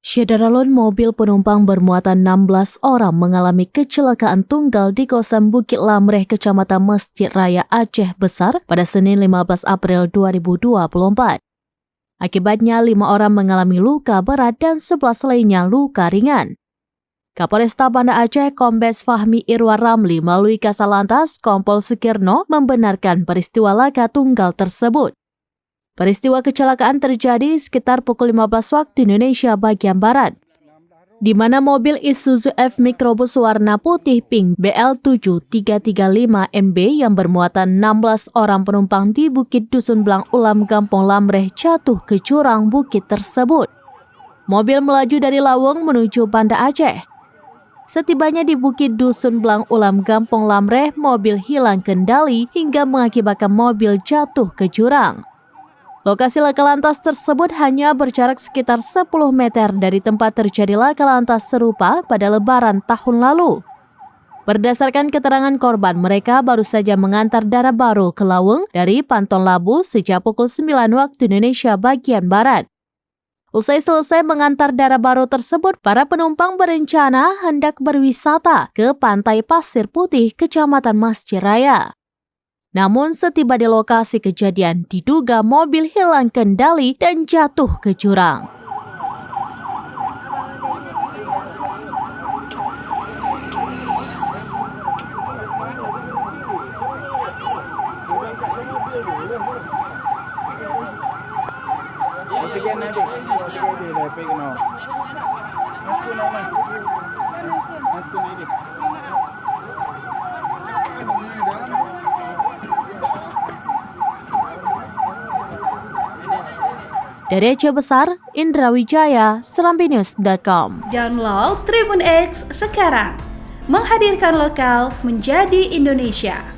Syederalun mobil penumpang bermuatan 16 orang mengalami kecelakaan tunggal di kawasan Bukit Lamreh, Kecamatan Masjid Raya Aceh Besar pada Senin 15 April 2024. Akibatnya 5 orang mengalami luka berat dan 11 lainnya luka ringan. Kapolresta Banda Aceh Kombes Fahmi Irwan Ramli melalui Kasalantas Kompol Sukirno membenarkan peristiwa laka tunggal tersebut. Peristiwa kecelakaan terjadi sekitar pukul 15 waktu Indonesia bagian Barat, di mana mobil Isuzu F-Microbus warna putih pink BL7335NB yang bermuatan 16 orang penumpang di Bukit Dusun Blang Ulam, Kampung Lamreh jatuh ke jurang bukit tersebut. Mobil melaju dari Laweng menuju Banda Aceh. Setibanya di Bukit Dusun Blang Ulam, Kampung Lamreh, mobil hilang kendali hingga mengakibatkan mobil jatuh ke jurang. Lokasi laka lantas tersebut hanya berjarak sekitar 10 meter dari tempat terjadi laka lantas serupa pada Lebaran tahun lalu. Berdasarkan keterangan korban, mereka baru saja mengantar darah baru ke Laweng dari Pantong Labu sejak pukul 9 waktu Indonesia bagian Barat. Usai selesai mengantar darah baru tersebut, para penumpang berencana hendak berwisata ke Pantai Pasir Putih, Kecamatan Masjid Raya. Namun setiba di lokasi kejadian, diduga mobil hilang kendali dan jatuh ke jurang. Dari Aceh Besar, Indra Wijaya, serambinews.com. Download Tribun X sekarang, menghadirkan lokal menjadi Indonesia.